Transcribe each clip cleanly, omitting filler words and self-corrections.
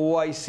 OIC,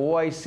OIC,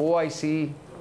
OIC,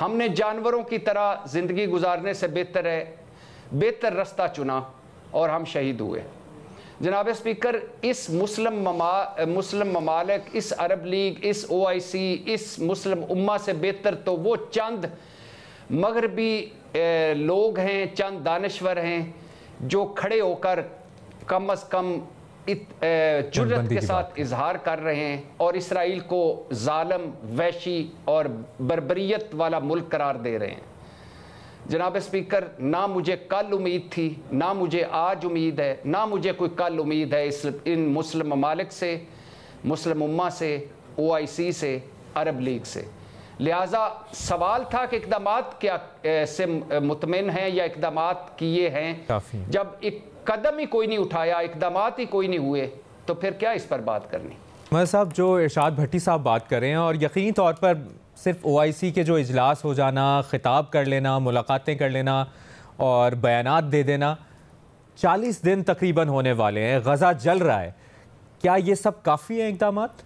ہم نے جانوروں کی طرح زندگی گزارنے سے بہتر راستہ چنا اور ہم شہید ہوئے۔ جناب اسپیکر، اس مسلم ممالک، اس عرب لیگ، اس OIC، اس مسلم امہ سے بہتر تو وہ چند مغربی لوگ ہیں، چند دانشور ہیں جو کھڑے ہو کر کم از کم جرأت کے ساتھ اظہار کر رہے ہیں اور اسرائیل کو ظالم، وحشی اور بربریت والا ملک قرار دے رہے ہیں۔ جناب اسپیکر، نہ مجھے کل امید تھی، نہ مجھے آج امید ہے، نہ مجھے کوئی کل امید ہے ان مسلم ممالک سے، مسلم امہ سے، OIC سے، عرب لیگ سے۔ لہٰذا سوال تھا کہ اقدامات کیا سے مطمئن ہیں یا اقدامات کیے ہیں؟ جب ایک قدم ہی کوئی نہیں اٹھایا، اقدامات ہی کوئی نہیں ہوئے، تو پھر کیا اس پر بات کرنی؟ مہر صاحب، جو ارشاد بھٹی صاحب بات کر رہے ہیں، اور یقینی طور پر صرف OIC کے جو اجلاس ہو جانا، خطاب کر لینا، ملاقاتیں کر لینا اور بیانات دے دینا، 40 دن تقریباً ہونے والے ہیں، غزہ جل رہا ہے، کیا یہ سب کافی ہیں اقدامات؟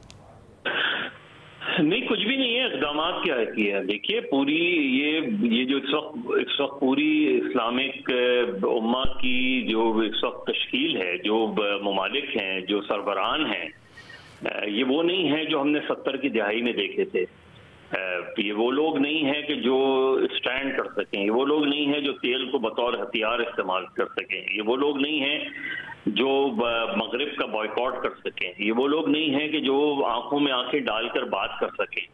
نہیں، کچھ بھی نہیں ہے۔ اقدامات کیا ہے؟ دیکھیے، پوری یہ جو اس وقت پوری اسلامک امہ کی جو اس وقت تشکیل ہے، جو ممالک ہیں، جو سربراہان ہیں، یہ وہ نہیں ہیں جو ہم نے 70 کی دہائی میں دیکھے تھے۔ یہ وہ لوگ نہیں ہیں کہ جو اسٹینڈ کر سکیں، یہ وہ لوگ نہیں ہیں جو تیل کو بطور ہتھیار استعمال کر سکیں، یہ وہ لوگ نہیں ہیں جو مغرب کا بائیکاٹ کر سکیں، یہ وہ لوگ نہیں ہیں کہ جو آنکھوں میں آنکھیں ڈال کر بات کر سکیں۔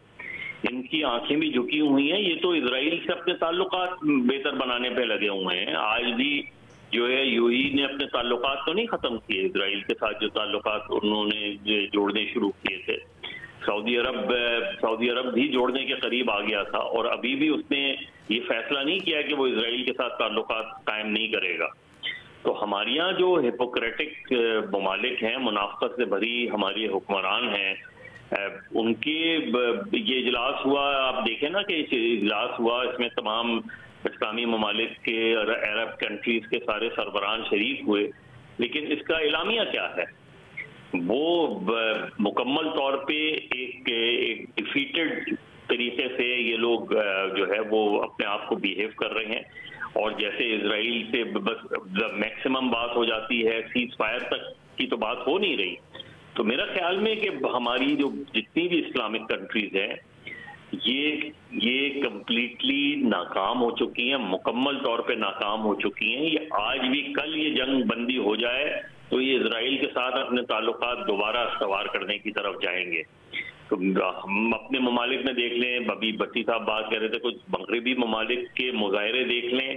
ان کی آنکھیں بھی جھکی ہوئی ہیں، یہ تو اسرائیل سے اپنے تعلقات بہتر بنانے پہ لگے ہوئے ہیں۔ آج بھی جو ہے UAE نے اپنے تعلقات تو نہیں ختم کیے، اسرائیل کے ساتھ جو تعلقات انہوں نے جوڑنے شروع کیے تھے۔ سعودی عرب بھی جوڑنے کے قریب آ گیا تھا، اور ابھی بھی اس نے یہ فیصلہ نہیں کیا کہ وہ اسرائیل کے ساتھ تعلقات قائم نہیں کرے گا۔ تو ہمارے یہاں جو ہپوکریٹک ممالک ہیں، منافقت سے بھری ہماری حکمران ہیں، ان کے یہ اجلاس ہوا، آپ دیکھیں نا کہ اجلاس ہوا، اس میں تمام اسلامی ممالک کے، عرب کنٹریز کے سارے سربراہان شریک ہوئے، لیکن اس کا اعلامیہ کیا ہے؟ وہ مکمل طور پہ ایک ڈیفیٹڈ طریقے سے یہ لوگ جو ہے وہ اپنے آپ کو بیہیو کر رہے ہیں، اور جیسے اسرائیل سے بس میکسیمم بات ہو جاتی ہے، سیز فائر تک کی تو بات ہو نہیں رہی۔ تو میرا خیال میں کہ ہماری جو جتنی بھی اسلامک کنٹریز ہیں، یہ کمپلیٹلی ناکام ہو چکی ہیں، مکمل طور پہ ناکام ہو چکی ہیں۔ یہ آج بھی کل یہ جنگ بندی ہو جائے تو یہ اسرائیل کے ساتھ اپنے تعلقات دوبارہ استوار کرنے کی طرف جائیں گے۔ تو ہم اپنے ممالک میں دیکھ لیں، ابھی بھٹی صاحب بات کر رہے تھے، کچھ مغربی ممالک کے مظاہرے دیکھ لیں،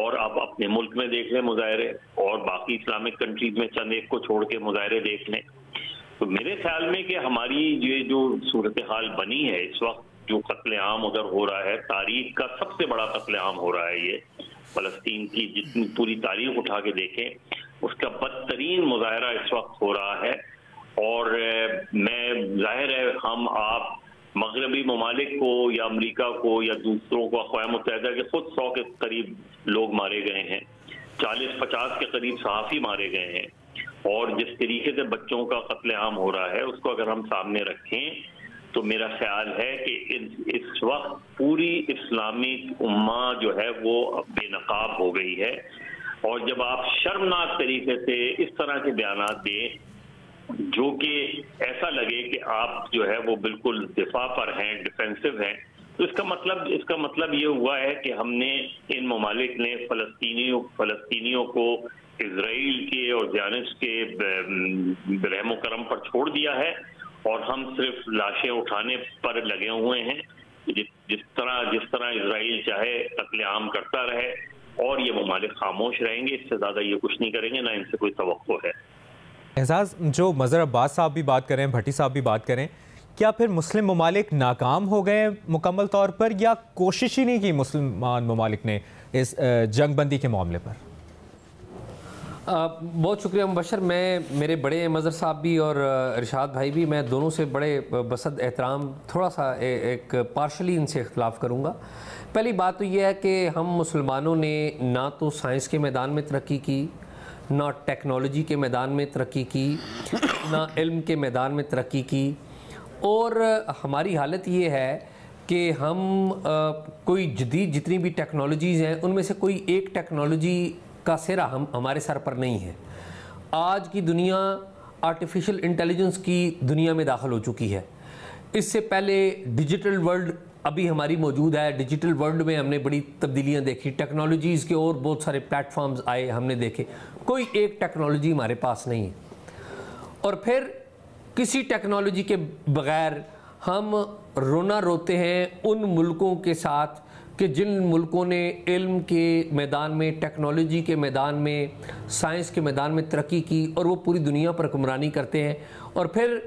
اور آپ اپنے ملک میں دیکھ لیں مظاہرے، اور باقی اسلامک کنٹریز میں چند ایک کو چھوڑ کے مظاہرے دیکھ لیں۔ تو میرے خیال میں کہ ہماری یہ جو صورتحال بنی ہے اس وقت، جو قتل عام ادھر ہو رہا ہے، تاریخ کا سب سے بڑا قتل عام ہو رہا ہے، یہ فلسطین کی جتنی پوری تاریخ اٹھا کے دیکھیں، اس کا بدترین مظاہرہ اس وقت ہو رہا ہے۔ اور میں ظاہر ہے ہم آپ مغربی ممالک کو یا امریکہ کو یا دوسروں کو، اقوام متحدہ کے خود 100 کے قریب لوگ مارے گئے ہیں، 40-50 کے قریب صحافی مارے گئے ہیں، اور جس طریقے سے بچوں کا قتل عام ہو رہا ہے اس کو اگر ہم سامنے رکھیں تو میرا خیال ہے کہ اس وقت پوری اسلامک امہ جو ہے وہ بے نقاب ہو گئی ہے۔ اور جب آپ شرمناک طریقے سے اس طرح کے بیانات دیں جو کہ ایسا لگے کہ آپ جو ہے وہ بالکل دفاع پر ہیں، ڈیفینسو ہیں، تو اس کا مطلب یہ ہوا ہے کہ ہم نے، ان ممالک نے فلسطینیوں کو اسرائیل کے اور زیونسٹ کے رحم و کرم پر چھوڑ دیا ہے، اور ہم صرف لاشیں اٹھانے پر لگے ہوئے ہیں۔ جس طرح اسرائیل چاہے قتل عام کرتا رہے، اور یہ ممالک خاموش رہیں گے، اس سے زیادہ یہ کچھ نہیں کریں گے، نہ ان سے کوئی توقع ہے۔ اعزاز، جو مظہر عباس صاحب بھی بات کریں، بھٹی صاحب بھی بات کریں، کیا پھر مسلم ممالک ناکام ہو گئے مکمل طور پر، یا کوشش ہی نہیں کی مسلمان ممالک نے اس جنگ بندی کے معاملے پر؟ بہت شکریہ مبشر۔ میرے بڑے مظہر صاحب بھی اور ارشاد بھائی بھی، میں دونوں سے بڑے بسط احترام، تھوڑا سا ایک پارشلی ان سے اختلاف کروں گا۔ پہلی بات تو یہ ہے کہ ہم مسلمانوں نے نہ تو سائنس کے میدان میں ترقی کی، نہ ٹیکنالوجی کے میدان میں ترقی کی، نہ علم کے میدان میں ترقی کی، اور ہماری حالت یہ ہے کہ ہم کوئی جدید جتنی بھی ٹیکنالوجیز ہیں ان میں سے کوئی ایک ٹیکنالوجی کا سرا ہمارے سر پر نہیں ہے. آج کی دنیا آرٹیفیشل انٹیلیجنس کی دنیا میں داخل ہو چکی ہے. اس سے پہلے ڈیجیٹل ورلڈ ابھی ہماری موجود ہے. ڈیجیٹل ورلڈ میں ہم نے بڑی تبدیلیاں دیکھی, ٹیکنالوجیز کے اور بہت سارے پلیٹ فارمز آئے, ہم نے دیکھے. کوئی ایک ٹیکنالوجی ہمارے پاس نہیں ہے. اور پھر کسی ٹیکنالوجی کے بغیر ہم رونا روتے ہیں ان ملکوں کے ساتھ کہ جن ملکوں نے علم کے میدان میں, ٹیکنالوجی کے میدان میں, سائنس کے میدان میں ترقی کی اور وہ پوری دنیا پر حکمرانی کرتے ہیں. اور پھر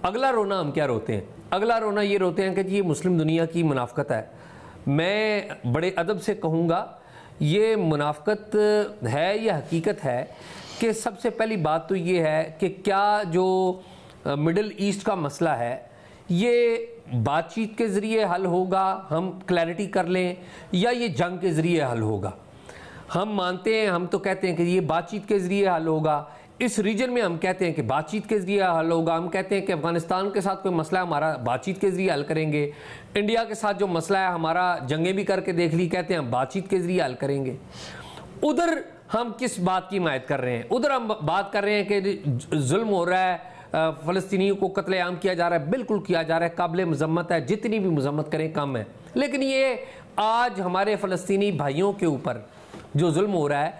اگلا رونا ہم کیا روتے ہیں؟ اگلا رونا یہ روتے ہیں کہ یہ مسلم دنیا کی منافقت ہے. میں بڑے ادب سے کہوں گا یہ منافقت ہے یا حقیقت ہے کہ سب سے پہلی بات تو یہ ہے کہ کیا جو مڈل ایسٹ کا مسئلہ ہے یہ بات چیت کے ذریعے حل ہوگا, ہم کلیئرٹی کر لیں, یا یہ جنگ کے ذریعے حل ہوگا؟ ہم مانتے ہیں, ہم تو کہتے ہیں کہ یہ بات چیت کے ذریعے حل ہوگا. اس ریجن میں ہم کہتے ہیں کہ بات چیت کے ذریعے حل ہوگا. ہم کہتے ہیں کہ افغانستان کے ساتھ کوئی مسئلہ ہے ہمارا بات چیت کے ذریعے حل کریں گے. انڈیا کے ساتھ جو مسئلہ ہے ہمارا جنگیں بھی کر کے دیکھ لی, کہتے ہیں ہم بات چیت کے ذریعے حل کریں گے. ادھر ہم کس بات کی حمایت کر رہے ہیں؟ ادھر ہم بات کر رہے ہیں کہ ظلم ہو رہا ہے, فلسطینیوں کو قتل عام کیا جا رہا ہے. بالکل کیا جا رہا ہے, قابل مذمت ہے, جتنی بھی مذمت کریں کم ہے. لیکن یہ آج ہمارے فلسطینی بھائیوں کے اوپر جو ظلم ہو رہا ہے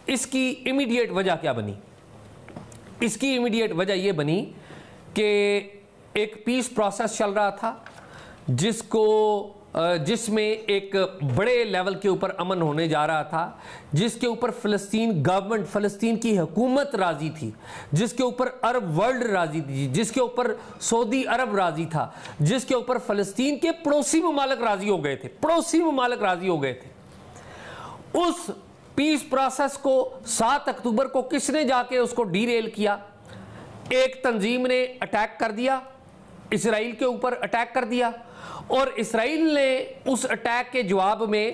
اس کی امیڈیٹ وجہ کیا بنی؟ اس کی امیڈیٹ وجہ یہ بنی کہ ایک پیس پروسیس چل رہا تھا جس میں ایک بڑے لیول کے اوپر امن ہونے جا رہا تھا, جس کے اوپر فلسطین گورنمنٹ, فلسطین کی حکومت راضی تھی, جس کے اوپر عرب ورلڈ راضی تھی, جس کے اوپر سعودی عرب راضی تھا, جس کے اوپر فلسطین کے پڑوسی ممالک راضی ہو گئے تھے. پڑوسی ممالک راضی ہو گئے تھے. اس پیس پروسیس کو 7 اکتوبر کو کس نے جا کے اس کو ڈی ریل کیا؟ ایک تنظیم نے اٹیک کر دیا, اسرائیل کے اوپر اٹیک کر دیا, اور اسرائیل نے اس اٹیک کے جواب میں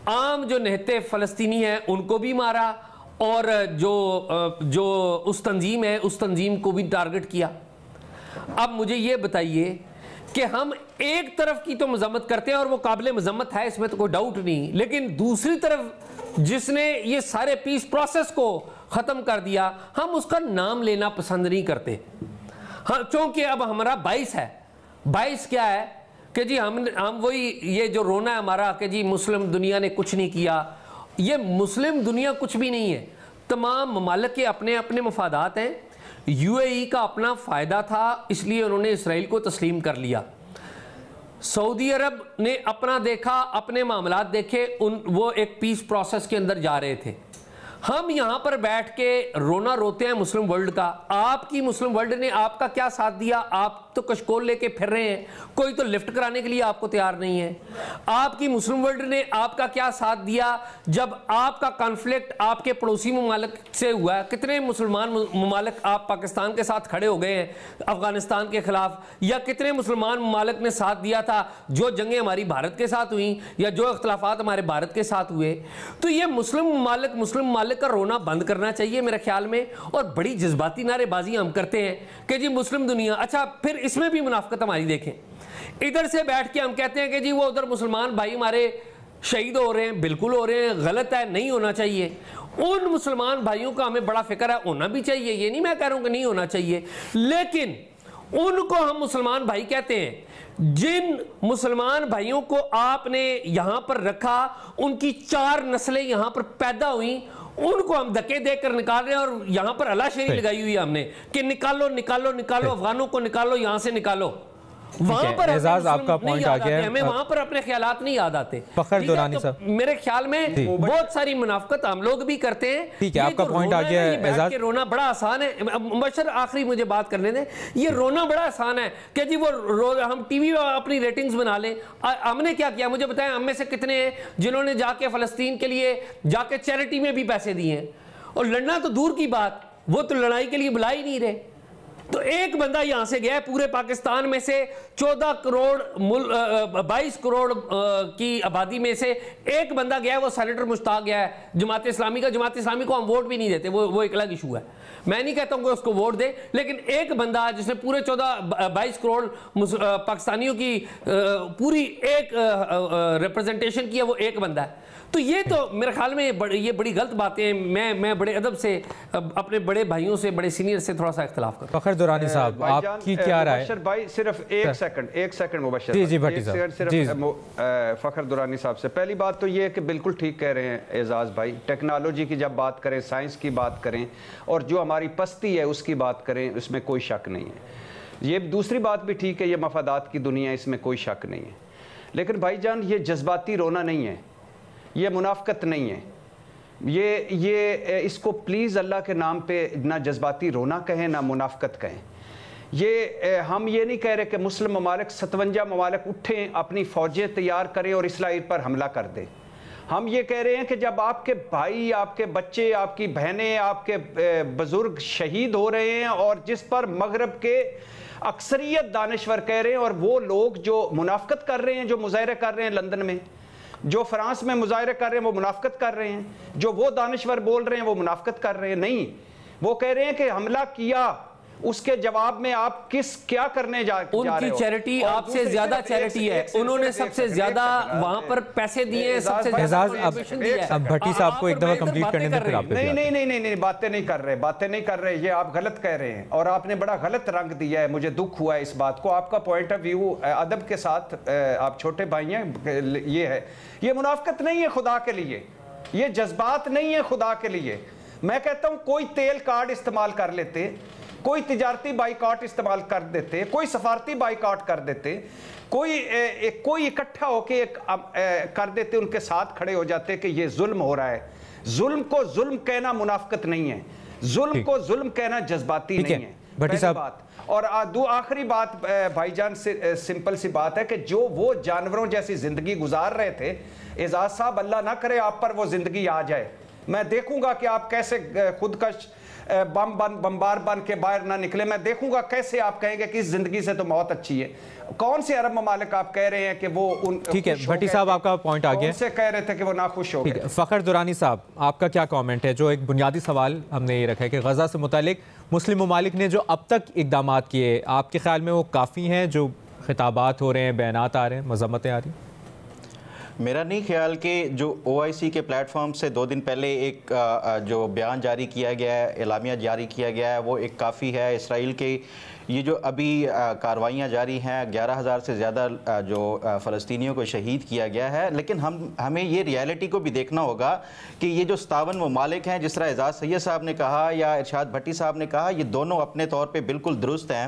عام جو نہتے فلسطینی ہیں ان کو بھی مارا, اور جو اس تنظیم ہے اس تنظیم کو بھی ٹارگٹ کیا. اب مجھے یہ بتائیے کہ ہم ایک طرف کی تو مذمت کرتے ہیں اور وہ قابل مذمت ہے, اس میں تو کوئی ڈاؤٹ نہیں, لیکن دوسری طرف جس نے یہ سارے پیس پروسیس کو ختم کر دیا ہم اس کا نام لینا پسند نہیں کرتے. ہاں, چونکہ اب ہمارا 22 ہے. 22 کیا ہے کہ جی ہم وہی یہ جو رونا ہے ہمارا کہ جی مسلم دنیا نے کچھ نہیں کیا. یہ مسلم دنیا کچھ بھی نہیں ہے. تمام ممالک کے اپنے اپنے مفادات ہیں. یو اے ای کا اپنا فائدہ تھا اس لیے انہوں نے اسرائیل کو تسلیم کر لیا. سعودی عرب نے اپنا دیکھا, اپنے معاملات دیکھے, وہ ایک پیس پروسیس کے اندر جا رہے تھے. ہم یہاں پر بیٹھ کے رونا روتے ہیں مسلم ورلڈ کا. آپ کی مسلم ورلڈ نے آپ کا کیا ساتھ دیا؟ آپ تو کشکول لے کے پھر رہے ہیں, کوئی تو لفٹ کرانے کے لیے آپ کو تیار نہیں ہے. آپ کی مسلم ورلڈ نے آپ کا کیا ساتھ دیا جب آپ کا کانفلکٹ آپ کے پڑوسی ممالک سے ہوا ہے؟ کتنے مسلمان ممالک آپ پاکستان کے ساتھ کھڑے ہو گئے ہیں افغانستان کے خلاف, یا کتنے مسلمان ممالک نے ساتھ دیا تھا جو جنگیں ہماری بھارت کے ساتھ ہوئیں یا جو اختلافات ہمارے بھارت کے ساتھ ہوئے؟ تو یہ مسلم ممالک کا رونا بند کرنا چاہیے میرے خیال میں. اور بڑی جذباتی نعرے بازی ہم کرتے ہیں کہ جی مسلم دنیا. اچھا, پھر اس میں بھی منافقت ہماری دیکھیں. ادھر سے بیٹھ کے ہم کہتے ہیں کہ جی وہ ادھر مسلمان بھائی ہمارے شہید ہو رہے ہیں. بالکل ہو رہے ہیں, غلط ہے, نہیں ہونا چاہیے. ان مسلمان بھائیوں کا ہمیں بڑا فکر ہے, ہونا بھی چاہیے, یہ نہیں میں کہہ رہا ہوں کہ نہیں ہونا چاہیے, لیکن ان کو ہم مسلمان بھائی کہتے ہیں. جن مسلمان بھائیوں کو آپ نے یہاں پر رکھا, ان کی 4 نسلیں یہاں پر پیدا ہوئیں, ان کو ہم دھکے دے کر نکال رہے ہیں. اور یہاں پر اللہ شریف لگائی ہوئی ہے ہم نے کہ نکالو نکالو نکالو, افغانوں کو نکالو یہاں سے نکالو. وہاں پر اعزاز آپ کا پوائنٹ آ گیا ہے, ہمیں وہاں پر اپنے خیالات نہیں یاد آتے. فخر دورانی صاحب, میرے خیال میں بہت ساری منافقت ہم لوگ بھی کرتے ہیں. ٹھیک ہے, آپ کا پوائنٹ آ گیا ہے اعزاز. رونا بڑا آسان ہے. مبشر آخری مجھے بات کرنے دیں. یہ رونا بڑا آسان ہے کہ جی وہ ہم ٹی وی اپنی ریٹنگز بنا لیں. ہم نے کیا کیا مجھے بتائیں, ہم میں سے کتنے ہیں جنہوں نے جا کے فلسطین کے لیے جا کے چیریٹی میں بھی پیسے دیے ہیں؟ اور لڑنا تو دور کی بات, وہ تو لڑائی کے لیے بلا ہی نہیں رہے. تو ایک بندہ یہاں سے گیا ہے پورے پاکستان میں سے 14 کروڑ 22 کروڑ کی آبادی میں سے ایک بندہ گیا ہے, وہ سینیٹر مشتاق گیا ہے جماعت اسلامی کا. جماعت اسلامی کو ہم ووٹ بھی نہیں دیتے, وہ ایک الگ ایشو ہے. میں نہیں کہتا ہوں کہ اس کو ووٹ دے, لیکن ایک بندہ جس نے پورے 22 کروڑ پاکستانیوں کی پوری ایک ریپرزنٹیشن کی ہے, وہ ایک بندہ ہے. تو یہ تو میرے خیال میں یہ بڑی غلط باتیں ہیں. میں بڑے ادب سے اپنے بڑے بھائیوں سے, بڑے سینئر سے تھوڑا سا اختلاف کرتا ہوں. فخر درانی صاحب آپ کی کیا رائے؟ مبشر بھائی صرف ایک سیکنڈ مبشر جی بھٹی صاحب, صرف فخر درانی صاحب سے پہلی بات تو یہ ہے کہ بالکل ٹھیک کہہ رہے ہیں اعزاز بھائی. ٹیکنالوجی کی جب بات کریں, سائنس کی بات کریں, اور جو ہماری پستی ہے اس کی بات کریں, اس میں کوئی شک نہیں ہے. یہ دوسری بات بھی ٹھیک ہے, یہ مفادات کی دنیا ہے, اس میں کوئی شک نہیں ہے. لیکن بھائی جان یہ جذباتی رونا نہیں ہے, یہ منافقت نہیں ہے. یہ اس کو پلیز اللہ کے نام پہ نہ جذباتی رونا کہیں نہ منافقت کہیں. ہم یہ نہیں کہہ رہے کہ مسلم ممالک 57 ممالک اٹھیں, اپنی فوجیں تیار کریں اور اسرائیل پر حملہ کر دیں. ہم یہ کہہ رہے ہیں کہ جب آپ کے بھائی, آپ کے بچے, آپ کی بہنیں, آپ کے بزرگ شہید ہو رہے ہیں, اور جس پر مغرب کے اکثریت دانشور کہہ رہے ہیں, اور وہ لوگ جو منافقت کر رہے ہیں, جو مظاہرے کر رہے ہیں لندن میں, جو فرانس میں مظاہرے کر رہے ہیں, وہ منافقت کر رہے ہیں. جو وہ دانشور بول رہے ہیں وہ منافقت کر رہے ہیں. نہیں, وہ کہہ رہے ہیں کہ حملہ کیا, اس کے جواب میں آپ کیا کرنے جا رہے ہو. ان کی چیریٹی آپ سے زیادہ چیریٹی ہے, انہوں نے سب سے زیادہ وہاں پر پیسے دیے ہیں, سب سے زیادہ اب بھٹی صاحب کو ایک دفعہ کمپلیٹ کرنے دیں. نہیں, باتیں نہیں کر رہے, یہ آپ غلط کہہ رہے ہیں, اور آپ نے بڑا غلط رنگ دیا ہے. مجھے دکھ ہوا ہے اس بات کو. آپ کا پوائنٹ آف ویو ادب کے ساتھ, آپ چھوٹے بھائی ہیں, یہ ہے, یہ منافقت نہیں ہے خدا کے لیے, یہ جذبات نہیں ہے خدا کے لیے. میں کہتا ہوں کوئی تیل کارڈ استعمال کر لیتے, کوئی تجارتی بائیکاٹ استعمال کر دیتے, کوئی سفارتی بائیکاٹ کر دیتے, کوئی اکٹھا ہو کے کر دیتے, ان کے ساتھ کھڑے ہو جاتے کہ یہ ظلم ہو رہا ہے. ظلم کو ظلم کہنا منافقت نہیں ہے, ظلم کو ظلم کہنا جذباتی نہیں ہے. بھٹی صاحب, اور آخری بات بھائی جان, سمپل سی بات ہے کہ جو وہ جانوروں جیسی زندگی گزار رہے تھے, اعزاز صاحب اللہ نہ کرے آپ پر وہ زندگی آ جائے. میں دیکھوں گا کہ آپ کیسے خودکش بمبار بن کے باہر نہ نکلے. میں دیکھوں گا کیسے آپ کہیں گے کہ اس زندگی سے تو موت اچھی ہے. کون سے عرب ممالک آپ کہہ رہے ہیں کہ وہ ٹھیک ہے بھٹی صاحب, آپ کا پوائنٹ آ گیا. کون سے کہہ رہے تھے کہ وہ ناخوش ہو گئے. فخر درانی صاحب, آپ کا کیا کامنٹ ہے؟ جو ایک بنیادی سوال ہم نے یہ رکھا ہے کہ غزہ سے متعلق مسلم ممالک نے جو اب تک اقدامات کیے, آپ کے خیال میں وہ کافی ہیں؟ جو خطابات ہو رہے ہیں, بیانات آ رہے ہیں, مذمتیں آ رہی ہیں. میرا نہیں خیال کہ جو OIC کے پلیٹ فارم سے 2 دن پہلے ایک جو بیان جاری کیا گیا ہے, اعلامیہ جاری کیا گیا ہے, وہ ایک کافی ہے. اسرائیل کے یہ جو ابھی کاروائیاں جاری ہیں, 11,000 سے زیادہ جو فلسطینیوں کو شہید کیا گیا ہے, لیکن ہمیں یہ ریالٹی کو بھی دیکھنا ہوگا کہ یہ جو 57 ممالک ہیں, جس طرح اعزاز سید صاحب نے کہا یا ارشاد بھٹی صاحب نے کہا, یہ دونوں اپنے طور پہ بالکل درست ہیں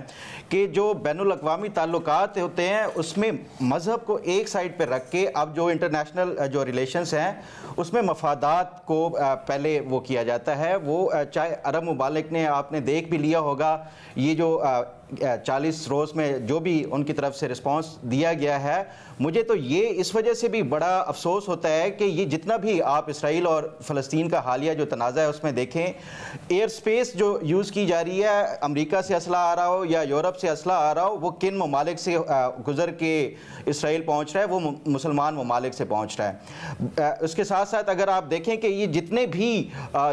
کہ جو بین الاقوامی تعلقات ہوتے ہیں اس میں مذہب کو ایک سائڈ پہ رکھ کے اب جو انٹرنیشنل جو ریلیشنز ہیں اس میں مفادات کو پہلے وہ کیا جاتا ہے. وہ چاہے عرب ممالک نے, آپ نے دیکھ بھی لیا ہوگا, یہ جو 40 روز میں جو بھی ان کی طرف سے رسپانس دیا گیا ہے, مجھے تو یہ اس وجہ سے بھی بڑا افسوس ہوتا ہے کہ یہ جتنا بھی آپ اسرائیل اور فلسطین کا حالیہ جو تنازع ہے اس میں دیکھیں, ایئر سپیس جو یوز کی جا رہی ہے, امریکہ سے اسلحہ آ رہا ہو یا یورپ سے اسلحہ آ رہا ہو, وہ کن ممالک سے گزر کے اسرائیل پہنچ رہا ہے؟ وہ مسلمان ممالک سے پہنچ رہا ہے. اس کے ساتھ ساتھ اگر آپ دیکھیں کہ یہ جتنے بھی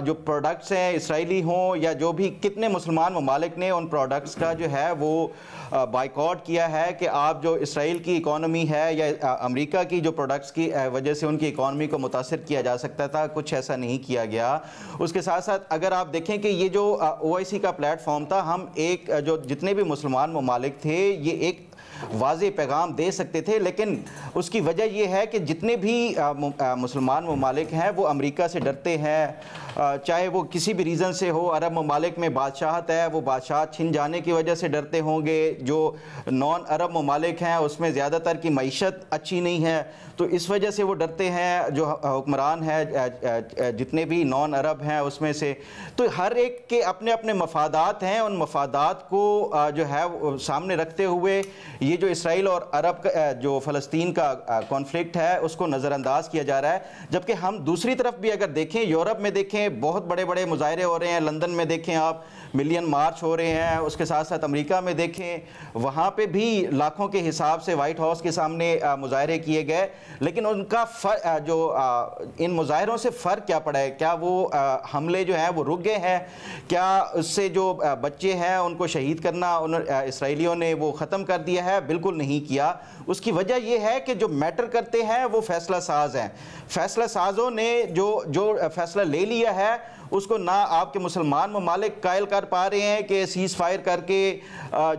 جو پروڈکٹس ہیں اسرائیلی ہوں یا جو بھی, کتنے مسلمان ممالک نے ان پروڈکٹس کا جو ہے وہ بائیکاٹ کیا ہے کہ آپ جو اسرائیل کی اکانومی ہے یا امریکہ کی جو پروڈکٹس کی وجہ سے ان کی اکانومی کو متاثر کیا جا سکتا تھا, کچھ ایسا نہیں کیا گیا. اس کے ساتھ ساتھ اگر آپ دیکھیں کہ یہ جو OIC کا پلیٹ فارم تھا, ہم ایک جو جتنے بھی مسلمان ممالک تھے یہ ایک واضح پیغام دے سکتے تھے, لیکن اس کی وجہ یہ ہے کہ جتنے بھی مسلمان ممالک ہیں وہ امریکہ سے ڈرتے ہیں, چاہے وہ کسی بھی ریزن سے ہو. عرب ممالک میں بادشاہت ہے, وہ بادشاہت چھن جانے کی وجہ سے ڈرتے ہوں گے. جو نان عرب ممالک ہیں اس میں زیادہ تر کی معیشت اچھی نہیں ہے, تو اس وجہ سے وہ ڈرتے ہیں. جو حکمران ہیں جتنے بھی نان عرب ہیں اس میں سے, تو ہر ایک کے اپنے اپنے مفادات ہیں. ان مفادات کو جو ہے سامنے رکھتے ہوئے یہ جو اسرائیل اور عرب جو فلسطین کا کانفلکٹ ہے اس کو نظر انداز کیا جا رہا ہے. جبکہ ہم دوسری طرف بھی اگر دیکھیں, یورپ میں دیکھیں, میں بہت بڑے بڑے مظاہرے ہو رہے ہیں. لندن میں دیکھیں آپ ملین مارچ ہو رہے ہیں, اس کے ساتھ ساتھ امریکہ میں دیکھیں وہاں پہ بھی لاکھوں کے حساب سے وائٹ ہاؤس کے سامنے مظاہرے کیے گئے. لیکن ان کا جو ان مظاہروں سے فرق کیا پڑا ہے؟ کیا وہ حملے جو ہیں وہ رک گئے ہیں؟ کیا اس سے جو بچے ہیں ان کو شہید کرنا اسرائیلیوں نے وہ ختم کر دیا ہے؟ بالکل نہیں کیا. اس کی وجہ یہ ہے کہ جو میٹر کرتے ہیں وہ فیصلہ ساز ہیں. فیصلہ سازوں نے جو فیصلہ لے لیا ہے اس کو نہ آپ کے مسلمان ممالک قائل کر پا رہے ہیں کہ سیز فائر کر کے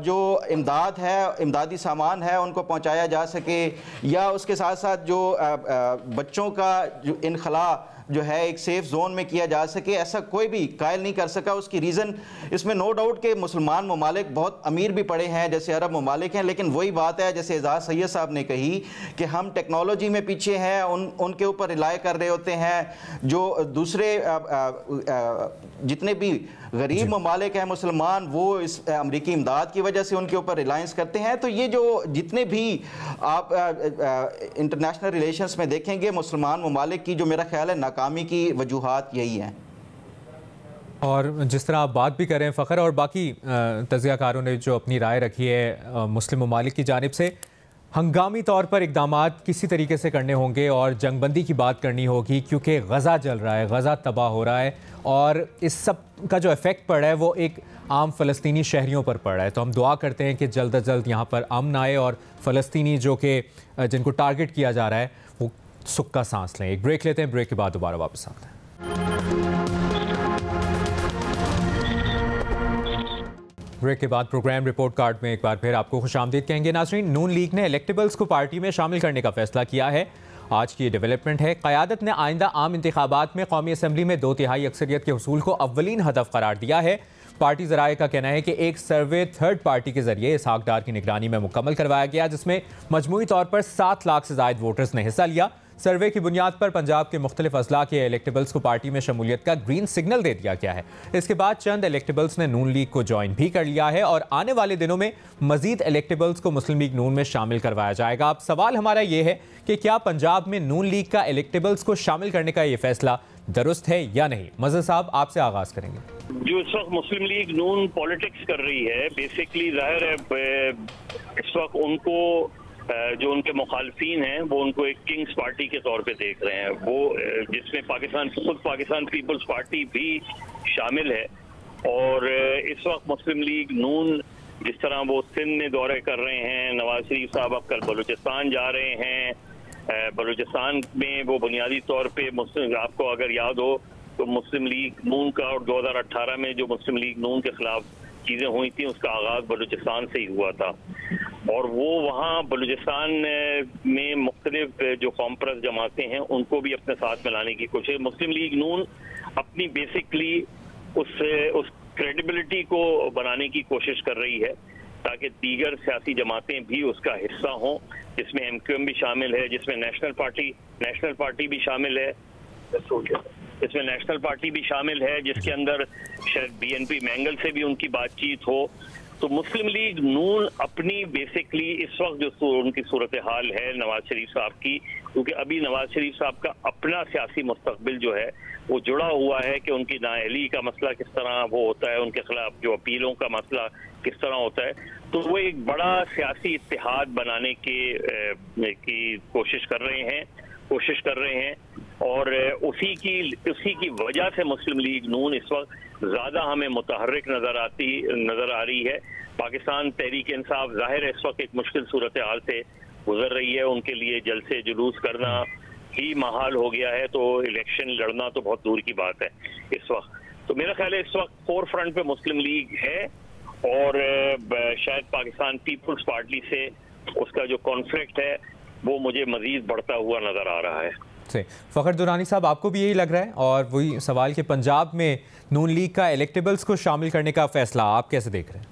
جو امداد ہے, امدادی سامان ہے, ان کو پہنچایا جا سکے, یا اس کے ساتھ ساتھ جو بچوں کا جو انخلاء جو ہے ایک سیف زون میں کیا جا سکے, ایسا کوئی بھی قائل نہیں کر سکا. اس کی ریزن اس میں نو ڈاؤٹ کہ مسلمان ممالک بہت امیر بھی پڑے ہیں جیسے عرب ممالک ہیں, لیکن وہی بات ہے جیسے اعزاز سید صاحب نے کہی کہ ہم ٹیکنالوجی میں پیچھے ہیں, ان کے اوپر ریلائی کر رہے ہوتے ہیں. جو دوسرے جتنے بھی غریب ممالک ہیں مسلمان وہ اس امریکی امداد کی وجہ سے ان کے اوپر ریلائنس کرتے ہیں. تو یہ جو جتنے بھی آپ انٹرنیشنل ریلیشنز میں دیکھیں گے مسلمان ممالک کی جو میرا خیال ہے ناکامی کی وجوہات یہی ہیں. اور جس طرح آپ بات بھی کر رہے ہیں فخر, اور باقی تجزیہ کاروں نے جو اپنی رائے رکھی ہے مسلم ممالک کی جانب سے, ہنگامی طور پر اقدامات کسی طریقے سے کرنے ہوں گے اور جنگ بندی کی بات کرنی ہوگی, کیونکہ غزہ جل رہا ہے, غزہ تباہ ہو رہا ہے, اور اس سب کا جو ایفیکٹ پڑ رہا ہے وہ ایک عام فلسطینی شہریوں پر پڑ رہا ہے. تو ہم دعا کرتے ہیں کہ جلد از جلد یہاں پر امن آئے اور فلسطینی جو کہ جن کو ٹارگٹ کیا جا رہا ہے وہ سکھ کا سانس لیں. ایک بریک لیتے ہیں, بریک کے بعد دوبارہ واپس آتے ہیں. بریک کے بعد پروگرام رپورٹ کارڈ میں ایک بار پھر آپ کو خوش آمدید کہیں گے. ناظرین, نون لیگ نے الیکٹیبلز کو پارٹی میں شامل کرنے کا فیصلہ کیا ہے. آج کی یہ ڈیولپمنٹ ہے. قیادت نے آئندہ عام انتخابات میں قومی اسمبلی میں 2/3 اکثریت کے حصول کو اولین ہدف قرار دیا ہے. پارٹی ذرائع کا کہنا ہے کہ ایک سروے تھرڈ پارٹی کے ذریعے اسحاق ڈار کی نگرانی میں مکمل کروایا گیا, جس میں مجموعی طور پر 7 لاکھ سے زائد ووٹرز نے حصہ لیا. سروے کی بنیاد پر پنجاب کے مختلف اضلاع کے الیکٹیبلز کو پارٹی میں شمولیت کا گرین سگنل دے دیا گیا ہے. اس کے بعد چند الیکٹیبلز نے نون لیگ کو جوائن بھی کر لیا ہے, اور آنے والے دنوں میں مزید الیکٹیبلز کو مسلم لیگ نون میں شامل کروایا جائے گا. اب سوال ہمارا یہ ہے کہ کیا پنجاب میں نون لیگ کا الیکٹیبلز کو شامل کرنے کا یہ فیصلہ درست ہے یا نہیں؟ مظہر صاحب, آپ سے آغاز کریں گے. جو اس وقت مسلم لیگ نون پالیٹکس کر رہی ہے, بیسکلی ظاہر ہے اس وقت ان کو جو ان کے مخالفین ہیں وہ ان کو ایک کنگز پارٹی کے طور پہ دیکھ رہے ہیں, وہ جس میں پاکستان پیپلز پارٹی بھی شامل ہے. اور اس وقت مسلم لیگ نون جس طرح وہ سندھ میں دورے کر رہے ہیں, نواز شریف صاحب اب کل بلوچستان جا رہے ہیں, بلوچستان میں وہ بنیادی طور پہ آپ کو اگر یاد ہو تو مسلم لیگ نون کا اور 2018 میں جو مسلم لیگ نون کے خلاف چیزیں ہوئی تھیں اس کا آغاز بلوچستان سے ہی ہوا تھا. اور وہ وہاں بلوچستان میں مختلف جو قوم پرست جماعتیں ہیں ان کو بھی اپنے ساتھ ملانے کی کوشش. مسلم لیگ نون اپنی بیسکلی اس کریڈیبلٹی کو بنانے کی کوشش کر رہی ہے تاکہ دیگر سیاسی جماعتیں بھی اس کا حصہ ہوں, جس میں MQM بھی شامل ہے, جس میں نیشنل پارٹی بھی شامل ہے, اس میں نیشنل پارٹی بھی شامل ہے, جس کے اندر شاید BNP مینگل سے بھی ان کی بات چیت ہو. تو مسلم لیگ نون اپنی بیسکلی اس وقت جو ان کی صورتحال ہے نواز شریف صاحب کی, کیونکہ ابھی نواز شریف صاحب کا اپنا سیاسی مستقبل جو ہے وہ جڑا ہوا ہے کہ ان کی نااہلی کا مسئلہ کس طرح وہ ہوتا ہے, ان کے خلاف جو اپیلوں کا مسئلہ کس طرح ہوتا ہے. تو وہ ایک بڑا سیاسی اتحاد بنانے کی کوشش کر رہے ہیں اور اسی کی وجہ سے مسلم لیگ نون اس وقت زیادہ ہمیں متحرک نظر آ رہی ہے. پاکستان تحریک انصاف ظاہر ہے اس وقت ایک مشکل صورتحال سے گزر رہی ہے, ان کے لیے جلسے جلوس کرنا ہی محال ہو گیا ہے, تو الیکشن لڑنا تو بہت دور کی بات ہے اس وقت. تو میرا خیال ہے اس وقت فور فرنٹ پہ مسلم لیگ ہے, اور شاید پاکستان پیپلز پارٹی سے اس کا جو کانفلکٹ ہے وہ مجھے مزید بڑھتا ہوا نظر آ رہا ہے. فخر درانی صاحب, آپ کو بھی یہی لگ رہا ہے؟ اور وہی سوال کہ پنجاب میں نون لیگ کا الیکٹیبلز کو شامل کرنے کا فیصلہ آپ کیسے دیکھ رہے ہیں؟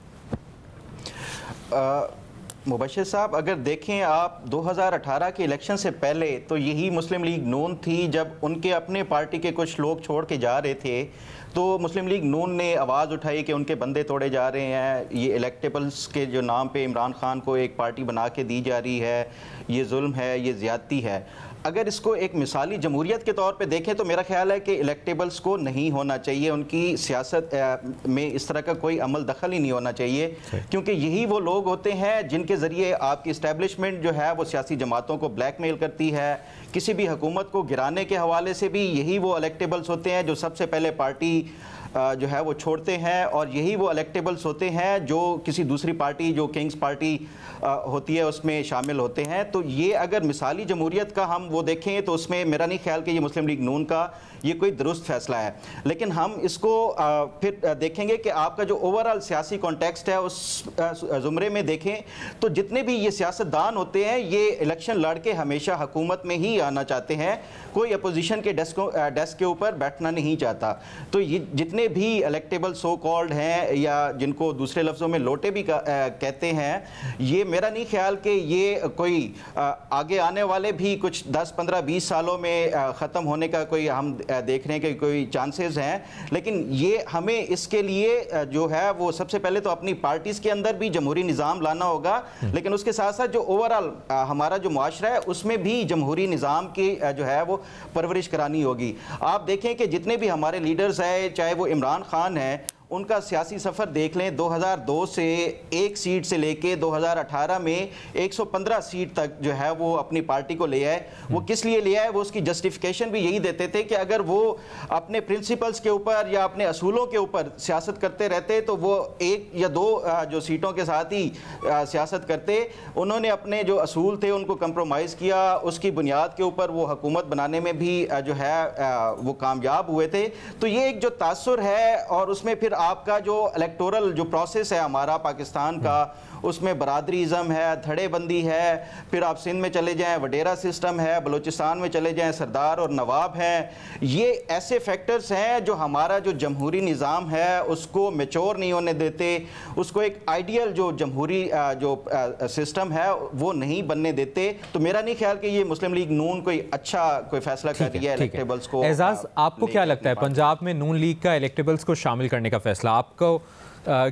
مبشر صاحب, اگر دیکھیں آپ 2018 کے الیکشن سے پہلے تو یہی مسلم لیگ نون تھی. جب ان کے اپنے پارٹی کے کچھ لوگ چھوڑ کے جا رہے تھے تو مسلم لیگ نون نے آواز اٹھائی کہ ان کے بندے توڑے جا رہے ہیں, یہ الیکٹیبلز کے جو نام پہ عمران خان کو ایک پارٹی بنا کے دی جا رہی ہے, یہ ظلم ہے, یہ زیادتی ہے. اگر اس کو ایک مثالی جمہوریت کے طور پہ دیکھیں تو میرا خیال ہے کہ الیکٹیبلز کو نہیں ہونا چاہیے، ان کی سیاست میں اس طرح کا کوئی عمل دخل ہی نہیں ہونا چاہیے، کیونکہ یہی وہ لوگ ہوتے ہیں جن کے ذریعے آپ کی اسٹیبلشمنٹ جو ہے وہ سیاسی جماعتوں کو بلیک میل کرتی ہے. کسی بھی حکومت کو گرانے کے حوالے سے بھی یہی وہ الیکٹیبلز ہوتے ہیں جو سب سے پہلے پارٹی جو ہے وہ چھوڑتے ہیں، اور یہی وہ الیکٹیبلز ہوتے ہیں جو کسی دوسری پارٹی جو کنگز پارٹی ہوتی ہے اس میں شامل ہوتے ہیں. تو یہ اگر مثالی جمہوریت کا ہم وہ دیکھیں تو اس میں میرا نہیں خیال کہ یہ مسلم لیگ نون کا یہ کوئی درست فیصلہ ہے. لیکن ہم اس کو پھر دیکھیں گے کہ آپ کا جو اوورآل سیاسی کانٹیکسٹ ہے اس زمرے میں دیکھیں تو جتنے بھی یہ سیاستدان ہوتے ہیں یہ الیکشن لڑ کے ہمیشہ حکومت میں ہی آنا چاہتے ہیں، کوئی اپوزیشن کے ڈیسک کے اوپر بیٹھنا نہیں چاہتا. تو یہ جتنے بھی الیکٹیبل سو کالڈ ہیں یا جن کو دوسرے لفظوں میں لوٹے بھی کہتے ہیں، یہ میرا نہیں خیال کہ یہ کوئی آگے آنے والے بھی کچھ 10 15 20 سالوں میں ختم ہونے کا کوئی ہم دیکھ رہے ہیں کہ کوئی چانسز ہیں. لیکن یہ ہمیں اس کے لیے جو ہے وہ سب سے پہلے تو اپنی پارٹیز کے اندر بھی جمہوری نظام لانا ہوگا، لیکن اس کے ساتھ ساتھ جو اوورآل ہمارا جو معاشرہ ہے اس میں بھی جمہوری نظام کی جو ہے وہ پرورش کرانی ہوگی. آپ دیکھیں کہ جتنے بھی ہمارے لیڈرز ہیں، چاہے وہ عمران خان ہیں، ان کا سیاسی سفر دیکھ لیں، 2002 سے 1 سیٹ سے لے کے 2018 میں 115 سیٹ تک جو ہے وہ اپنی پارٹی کو لے آئے. وہ کس لیے لے آئے؟ وہ اس کی جسٹیفیکیشن بھی یہی دیتے تھے کہ اگر وہ اپنے پرنسپلز کے اوپر یا اپنے اصولوں کے اوپر سیاست کرتے رہتے تو وہ 1 یا 2 جو سیٹوں کے ساتھ ہی سیاست کرتے. انہوں نے اپنے جو اصول تھے ان کو کمپرومائز کیا، اس کی بنیاد کے اوپر وہ حکومت بنانے میں بھی جو ہے وہ کامیاب ہوئے تھے. تو یہ ایک جو تاثر ہے، اور اس میں پھر آپ کا جو الیکٹورل جو پروسیس ہے ہمارا پاکستان کا، اس میں برادری ازم ہے، دھڑے بندی ہے، پھر آپ سندھ میں چلے جائیں وڈیرا سسٹم ہے، بلوچستان میں چلے جائیں سردار اور نواب ہیں. یہ ایسے فیکٹرز ہیں جو ہمارا جو جمہوری نظام ہے اس کو میچور نہیں ہونے دیتے، اس کو ایک آئیڈیل جو جمہوری جو سسٹم ہے وہ نہیں بننے دیتے. تو میرا نہیں خیال کہ یہ مسلم لیگ نون کوئی اچھا کوئی فیصلہ کر رہی ہے الیکٹیبلز کو. اعزاز، آپ کو کیا لگتا ہے پنجاب میں نون لیگ کا الیکٹیبلز کو شامل کرنے کا فیصلہ، آپ کو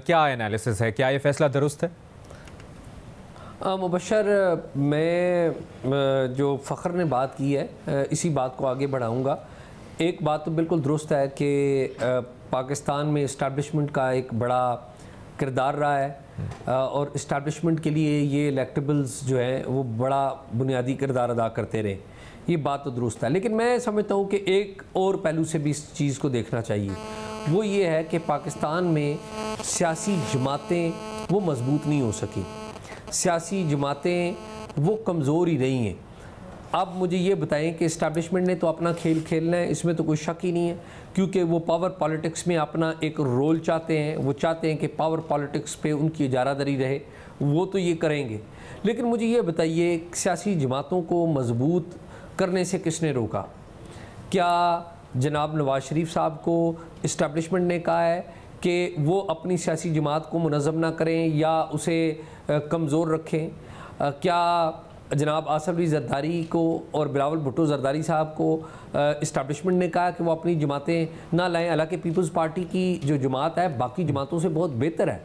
کیا انالیسس ہے؟ کیا یہ فیصلہ درست ہے؟ مبشر، میں جو فخر نے بات کی ہے اسی بات کو آگے بڑھاؤں گا. ایک بات تو بالکل درست ہے کہ پاکستان میں اسٹیبلشمنٹ کا ایک بڑا کردار رہا ہے، اور اسٹیبلشمنٹ کے لیے یہ الیکٹیبلز جو ہیں وہ بڑا بنیادی کردار ادا کرتے رہے. یہ بات تو درست ہے، لیکن میں سمجھتا ہوں کہ ایک اور پہلو سے بھی اس چیز کو دیکھنا چاہیے. وہ یہ ہے کہ پاکستان میں سیاسی جماعتیں وہ مضبوط نہیں ہو سکیں، سیاسی جماعتیں وہ کمزور ہی رہی ہیں. اب مجھے یہ بتائیں کہ اسٹیبلشمنٹ نے تو اپنا کھیل کھیلنا ہے، اس میں تو کوئی شک ہی نہیں ہے، کیونکہ وہ پاور پالیٹکس میں اپنا ایک رول چاہتے ہیں. وہ چاہتے ہیں کہ پاور پالیٹکس پہ ان کی اجارہ داری رہے، وہ تو یہ کریں گے. لیکن مجھے یہ بتائیے سیاسی جماعتوں کو مضبوط کرنے سے کس نے روکا؟ کیا جناب نواز شریف صاحب کو اسٹیبلشمنٹ نے کہا ہے کہ وہ اپنی سیاسی جماعت کو منظم نہ کریں یا اسے کمزور رکھیں؟ کیا جناب آصف علی زرداری کو اور بلاول بھٹو زرداری صاحب کو اسٹیبلشمنٹ نے کہا کہ وہ اپنی جماعتیں نہ لائیں؟ حالانکہ پیپلز پارٹی کی جو جماعت ہے باقی جماعتوں سے بہت بہتر ہے،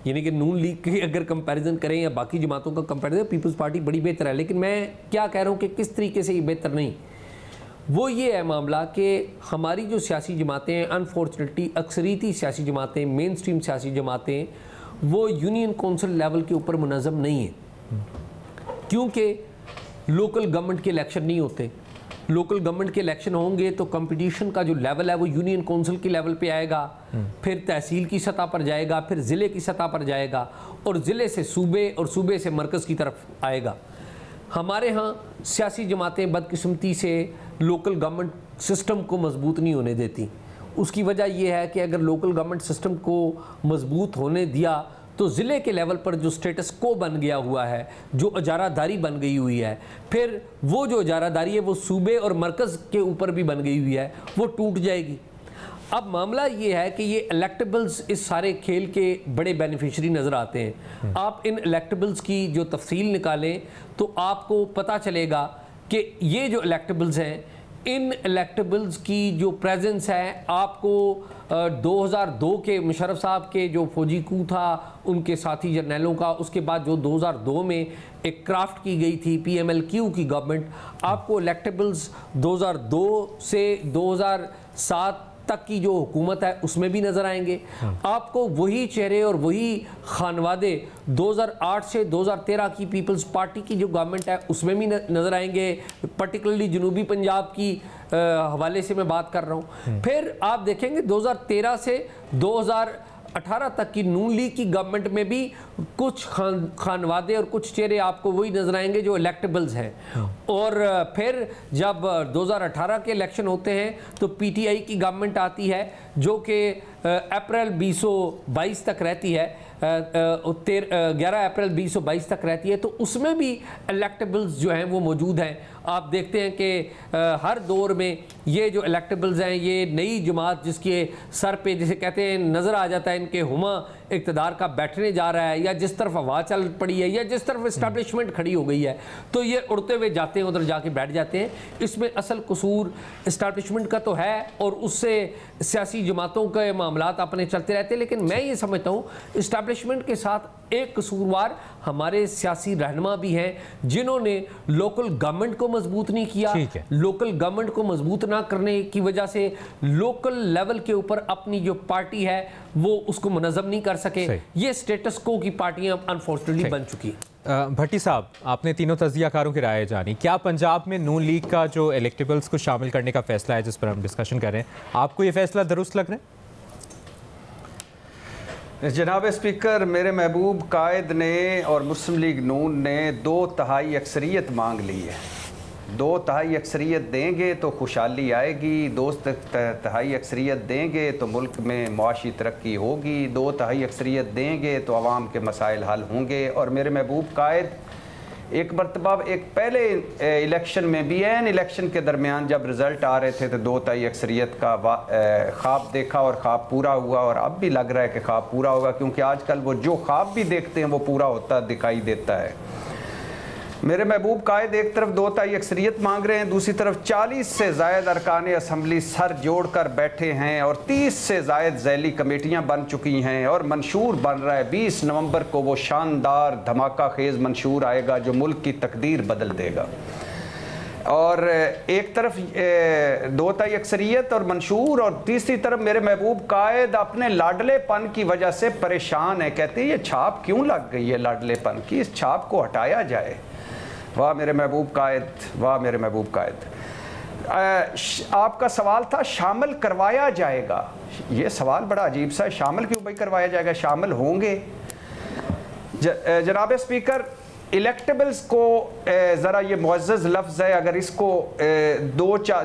یعنی کہ نون لیگ کی اگر کمپیریزن کریں یا باقی جماعتوں کا کمپیریزن، پیپلز پارٹی بڑی بہتر ہے. لیکن میں کیا کہہ رہا ہوں کہ کس طریقے سے یہ بہتر نہیں، وہ یہ ہے معاملہ کہ ہماری جو سیاسی جماعتیں ہیں انفارچونیٹلی اکثریتی سیاسی جماعتیں، مین سٹریم سیاسی جماعتیں، وہ یونین کونسل لیول کے اوپر منظم نہیں ہیں، کیونکہ لوکل گورنمنٹ کے الیکشن نہیں ہوتے. لوکل گورنمنٹ کے الیکشن ہوں گے تو کمپٹیشن کا جو لیول ہے وہ یونین کونسل کی لیول پہ آئے گا، پھر تحصیل کی سطح پر جائے گا، پھر ضلع کی سطح پر جائے گا، اور ضلع سے صوبے اور صوبے سے مرکز کی طرف آئے گا. ہمارے ہاں سیاسی جماعتیں بدقسمتی سے لوکل گورنمنٹ سسٹم کو مضبوط نہیں ہونے دیتی. اس کی وجہ یہ ہے کہ اگر لوکل گورنمنٹ سسٹم کو مضبوط ہونے دیا تو ضلع کے لیول پر جو سٹیٹس کو بن گیا ہوا ہے، جو اجارہ داری بن گئی ہوئی ہے، پھر وہ جو اجارہ داری ہے وہ صوبے اور مرکز کے اوپر بھی بن گئی ہوئی ہے، وہ ٹوٹ جائے گی. اب معاملہ یہ ہے کہ یہ الیکٹیبلز اس سارے کھیل کے بڑے بینیفیشری نظر آتے ہیں. آپ ان الیکٹیبلز کی جو تفصیل نکالیں تو آپ کو پتہ چلے گا کہ یہ جو الیکٹیبلز ہیں ان الیکٹیبلز کی جو پریزنس ہے، آپ کو 2002 کے مشرف صاحب کے جو فوجی کو تھا ان کے ساتھی جرنیلوں کا، اس کے بعد جو 2002 میں ایک کرافٹ کی گئی تھی پی ایم ایل کیو کی گورنمنٹ، آپ کو الیکٹیبلز 2002 سے 2007 تک کی جو حکومت ہے اس میں بھی نظر آئیں گے. آپ کو وہی چہرے اور وہی خانوادے 2008 سے 2013 کی پیپلز پارٹی کی جو گورنمنٹ ہے اس میں بھی نظر آئیں گے، پرٹیکولرلی جنوبی پنجاب کی حوالے سے میں بات کر رہا ہوں. پھر آپ دیکھیں گے 2013 سے 2018 تک کی نون لیگ کی گورنمنٹ میں بھی کچھ خانوادے اور کچھ چہرے آپ کو وہی نظر آئیں گے جو الیکٹیبلز ہیں. اور پھر جب 2018 کے الیکشن ہوتے ہیں تو پی ٹی آئی کی گورنمنٹ آتی ہے جو کہ اپریل 2022 تک رہتی ہے، 11 اپریل 2022 تک رہتی ہے. تو اس میں بھی الیکٹیبلز جو ہیں وہ موجود ہیں. آپ دیکھتے ہیں کہ ہر دور میں یہ جو الیکٹیبلز ہیں، یہ نئی جماعت جس کے سر پہ جسے کہتے ہیں نظر آ جاتا ہے ان کے ہما اقتدار کا بیٹھنے جا رہا ہے، یا جس طرف ہوا چل پڑی ہے، یا جس طرف اسٹیبلشمنٹ کھڑی ہو گئی ہے، تو یہ اڑتے ہوئے جاتے ہیں ادھر جا کے بیٹھ جاتے ہیں. اس میں اصل قصور اسٹیبلشمنٹ کا تو ہے اور اس سے سیاسی جماعتوں کے معاملات اپنے چلتے رہتے ہیں. لیکن میں یہ سمجھتا ہوں اسٹیبلشمنٹ کے ساتھ ایک قصوروار ہمارے سیاسی رہنما بھی ہیں جنہوں نے لوکل گورنمنٹ کو مضبوط نہیں کیا. لوکل گورنمنٹ کو مضبوط نہ کرنے کی وجہ سے لوکل لیول کے اوپر اپنی جو پارٹی ہے وہ اس کو منظم نہیں کر سکے. یہ سٹیٹس کو کی پارٹیاں انفارچونیٹلی بن چکی. بھٹی صاحب، آپ نے تینوں تجزیہ کاروں کی رائے جانی. کیا پنجاب میں نون لیگ کا جو الیکٹیبلز کو شامل کرنے کا فیصلہ ہے جس پر ہم ڈسکشن کر رہے ہیں، آپ کو یہ فیصلہ درست لگ رہا ہے؟ جناب اسپیکر، میرے محبوب قائد نے اور مسلم لیگ نون نے 2/3 اکثریت مانگ لی ہے. 2/3 اکثریت دیں گے تو خوشحالی آئے گی، 2/3 اکثریت دیں گے تو ملک میں معاشی ترقی ہوگی، 2/3 اکثریت دیں گے تو عوام کے مسائل حل ہوں گے. اور میرے محبوب قائد ایک مرتبہ ایک پہلے الیکشن میں بھی الیکشن کے درمیان جب رزلٹ آ رہے تھے تو 2/3 اکثریت کا خواب دیکھا اور خواب پورا ہوا، اور اب بھی لگ رہا ہے کہ خواب پورا ہوگا، کیونکہ آج کل وہ جو خواب بھی دیکھتے ہیں وہ پورا ہوتا دکھائی دیتا ہے. میرے محبوب قائد ایک طرف 2/3 اکثریت مانگ رہے ہیں، دوسری طرف 40 سے زائد ارکان اسمبلی سر جوڑ کر بیٹھے ہیں اور 30 سے زائد ذیلی کمیٹیاں بن چکی ہیں، اور منشور بن رہا ہے. 20 نومبر کو وہ شاندار دھماکہ خیز منشور آئے گا جو ملک کی تقدیر بدل دے گا. اور ایک طرف 2/3 اکثریت اور منشور، اور تیسری طرف میرے محبوب قائد اپنے لاڈلے پن کی وجہ سے پریشان ہے. کہتے ہیں یہ چھاپ کیوں لگ گئی ہے لاڈلے پن کی، اس چھاپ کو ہٹایا جائے. واہ میرے محبوب قائد، واہ میرے محبوب قائد. آپ کا سوال تھا شامل کروایا جائے گا. یہ سوال بڑا عجیب سا ہے، شامل کیوں بھائی کروایا جائے گا؟ شامل ہوں گے. جناب اسپیکر، الیکٹیبلز کو ذرا یہ معزز لفظ ہے، اگر اس کو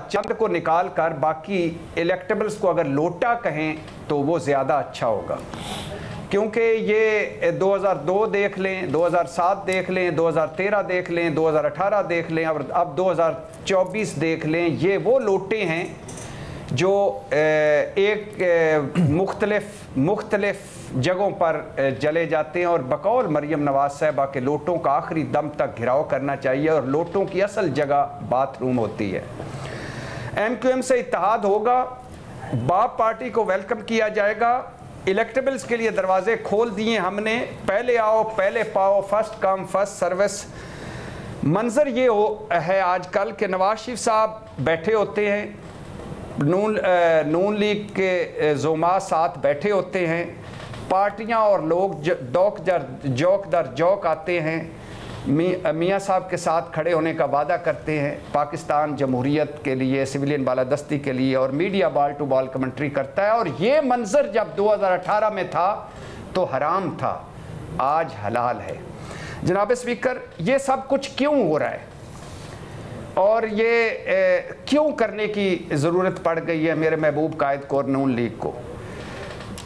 چند کو نکال کر باقی الیکٹیبلز کو اگر لوٹا کہیں تو وہ زیادہ اچھا ہوگا، کیونکہ یہ 2002 دیکھ لیں، 2007 دیکھ لیں، 2013 دیکھ لیں، 2018 دیکھ لیں، اور اب 2024 دیکھ لیں. یہ وہ لوٹے ہیں جو ایک مختلف جگہوں پر جلے جاتے ہیں، اور بقول مریم نواز صاحبہ کے لوٹوں کا آخری دم تک گھراؤ کرنا چاہیے، اور لوٹوں کی اصل جگہ باتھ روم ہوتی ہے. ایم کیو ایم سے اتحاد ہوگا، باپ پارٹی کو ویلکم کیا جائے گا. الیکٹیبلز کے لیے دروازے کھول دیے ہم نے، پہلے آؤ پہلے پاؤ، فرسٹ کم فرسٹ سروس. منظر یہ ہے آج کل کہ نواز شریف صاحب بیٹھے ہوتے ہیں، نون لیگ کے زعماء ساتھ بیٹھے ہوتے ہیں، پارٹیاں اور لوگ جوک در جوک آتے ہیں، میاں صاحب کے ساتھ کھڑے ہونے کا وعدہ کرتے ہیں پاکستان جمہوریت کے لیے، سویلین بالادستی کے لیے، اور media ball to ball commentary کرتا ہے. اور یہ منظر جب 2018 میں تھا تو حرام تھا، آج حلال ہے. جناب اسپیکر، یہ سب کچھ کیوں ہو رہا ہے اور یہ کیوں کرنے کی ضرورت پڑ گئی ہے میرے محبوب قائد کو اور نون لیگ کو؟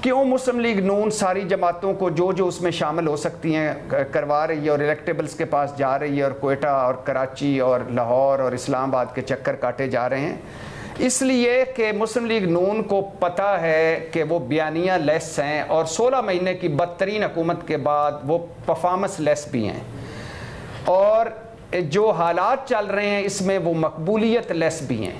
کیوں مسلم لیگ نون ساری جماعتوں کو جو اس میں شامل ہو سکتی ہیں کروا رہی ہے، اور الیکٹیبلز کے پاس جا رہی ہے، اور کوئٹہ اور کراچی اور لاہور اور اسلام آباد کے چکر کاٹے جا رہے ہیں؟ اس لیے کہ مسلم لیگ نون کو پتہ ہے کہ وہ بیانیہ لیس ہیں، اور 16 مہینے کی بدترین حکومت کے بعد وہ پرفارمنس لیس بھی ہیں، اور جو حالات چل رہے ہیں اس میں وہ مقبولیت لیس بھی ہیں.